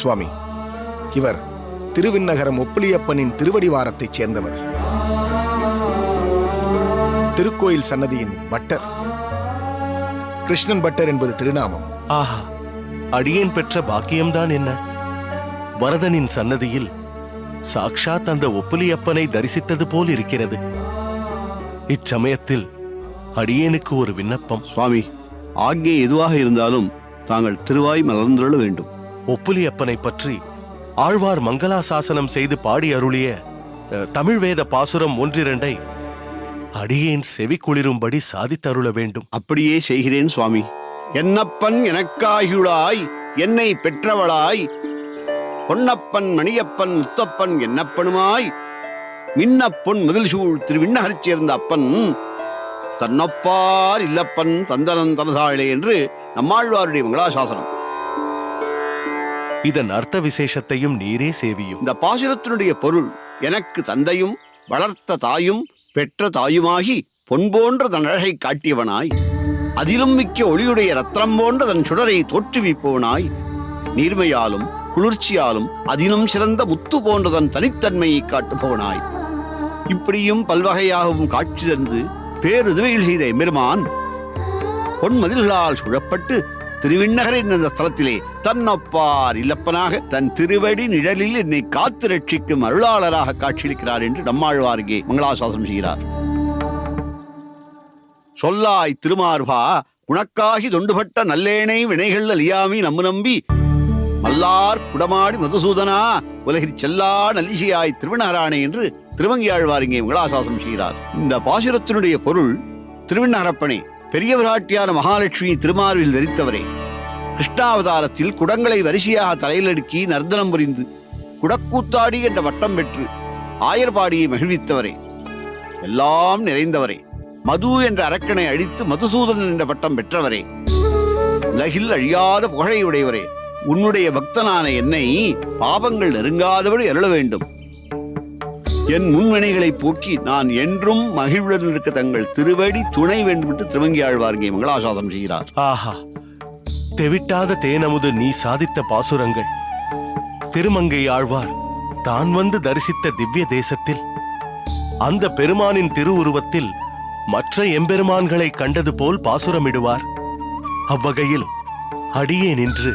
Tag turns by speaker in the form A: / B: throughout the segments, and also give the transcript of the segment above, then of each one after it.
A: சுவாமி. இவர் திருவிண்ணகரம் ஒப்புலியப்பனின் திருவடிவாரத்தைச் சேர்ந்தவர். திருக்கோயில் சன்னதியின் பட்டர். கிருஷ்ணன் பட்டர் என்பது திருநாமம்.
B: ஆஹா, அடியேன் பெற்ற பாக்கியம்தான் என்ன! வரதனின் சன்னதியில் சாக்ஷாத் அந்த ஒப்புலியப்பனை தரிசித்தது போல் இருக்கிறது. இச்சமயத்தில் அடியேனுக்கு ஒரு விண்ணப்பம்.
C: சுவாமி, ஆக்ஞை எதுவாக இருந்தாலும் தாங்கள் திருவாய் மலர்ந்தருள வேண்டும்.
B: ஒப்புலியப்பனை பற்றி ஆழ்வார் மங்களாசாசனம் செய்து பாடி அருளிய தமிழ் வேத பாசுரம் 1-2 அடியேன் செவி குளிரும்படி சாதித்தருள வேண்டும்.
C: அப்படியே செய்கிறேன் சுவாமி. என்னப்பன் எனக்காயுளாய் என்னை பெற்றவளாய், பொன்னப்பன் மணியப்பன் முத்தப்பன் என்னப்பனுமாய், மின்னப்பொன் முதல் சூழ் திருவிண்ணகரைச் சேர்ந்த அப்பன் தன்னொப்பார் இல்லப்பன் தந்தனன் தனதாளே என்று நம்மாழ்வாருடைய மங்களாசாசனம்.
B: இதன் அர்த்த விசேஷத்தையும் நீரே சேவியும்.
C: இந்த பாசுரத்தினுடைய பொருள், எனக்கு தந்தையும் வளர்த்த தாயும் பெற்ற தாயுமாகி பொன் போன்ற தன் அழகை காட்டியவனாய், அதிலும் மிக்க ஒளியுடைய ரத்னம் போன்ற தன் சுடரை தோற்றுவிப்பவனாய், நீர்மையாலும் குளிர்ச்சியாலும் அதிலும் சிறந்த முத்து போன்ற தன் தனித்தன்மையை காட்டுபவனாய், இப்படியும் பல்வகையாகவும் காட்சி தந்து பேருதவிகள் செய்த எம்பெருமான் பொன்மதில்களால் சுழப்பட்டு திருவிண்ணகரின் அந்த ஸ்தலத்திலே தன்னொப்பார் இல்லப்பனாக தன் திருவடி நிழலில் என்னை காத்து ரட்சிக்கும் அருளாளராக காட்சியளிக்கிறார் என்று நம்மாழ்வார் இங்கே மங்களாசாசனம் செய்கிறார். சொல்லாய் திருமார்பா உனக்காகி தொண்டுபட்ட நல்லேனை வினைகள் அலியாமி நம்பி மல்லார் குடமாடி மதுசூதனா உலகில் செல்லா நல்லிசையாய் திருவிண்ணகரானே என்று திருமங்கியாழ்வார் இங்கே மங்களாசாசனம் செய்கிறார். இந்த பாசுரத்தினுடைய பொருள், திருவிண்ணகரப்பனே, பெரிய விராட்டியான மகாலட்சுமி திருமார்பில் தரித்தவரே, கிருஷ்ணாவதாரத்தில் குடங்களை வரிசையாக தலையில் அடுக்கி நர்த்தனம் புரிந்து குடக்கூத்தாடி என்ற வட்டம் பெற்று ஆயர்பாடியை மகிழ்வித்தவரே, எல்லாம் நிறைந்தவரே, மது என்ற அரக்கனை அழித்து மதுசூதனன் என்ற பட்டம் பெற்றவரே, உலகில் அழியாத புகழை உடையவரே, உன்னுடைய பக்தனான என்னை பாவங்கள் நெருங்காதபடி அருள வேண்டும். என் முன்வினைகளை போக்கி நான் என்றும் மகிழ்வுடன் இருக்க தங்கள் திருவடி துணை வேண்டும் என்று திருமங்கியாழ்வார் இங்கே மங்களாசாசனம் செய்கிறார்.
B: ஆஹா, தெவிட்டாத தேனமுது நீ சாதித்த பாசுரங்கள் திருமங்கை ஆழ்வார் தான் வந்து தரிசித்த திவ்ய தேசத்தில் அந்த பெருமானின் திருவுருவத்தில் மற்ற எம்பெருமான்களை கண்டது போல் பாசுரமிடுவார். அவ்வகையில் அடியே நின்று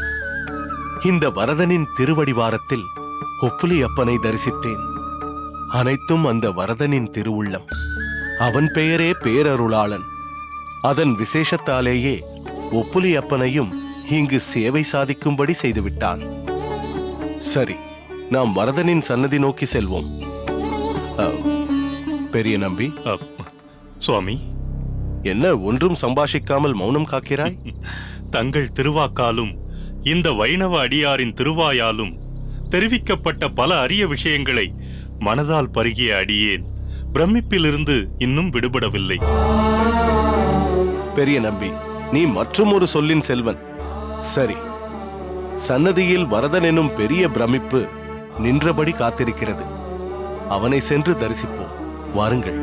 B: இந்த வரதனின் திருவடிவாரத்தில் ஒப்புலியப்பனை தரிசித்தேன். அனைத்தும் அந்த வரதனின் திருவுள்ளம். அவன் பெயரே பேரருளாளன். அதன் விசேஷத்தாலேயே ஒப்புலியப்பனையும் இங்கு சேவை சாதிக்கும்படி செய்துவிட்டான். சரி, நாம் வரதனின் சன்னதி நோக்கி செல்வோம். பெரிய நம்பி.
D: சுவாமி,
B: என்ன ஒன்றும் சம்பாஷிக்காமல் மௌனம் காக்கிறாய்?
D: தங்கள் திருவாக்காலும் இந்த வைணவ அடியாரின் திருவாயாலும் தெரிவிக்கப்பட்ட பல அரிய விஷயங்களை மனதால் பருகிய அடியேன் பிரமிப்பிலிருந்து இன்னும் விடுபடவில்லை.
B: பெரிய நம்பி, நீ மற்றும் ஒரு சொல்லின் செல்வன். சரி, சன்னதியில் வரதன் எனும் பெரிய பிரமிப்பு நின்றபடி காத்திருக்கிறது. அவனை சென்று தரிசிப்போம். வாருங்கள்.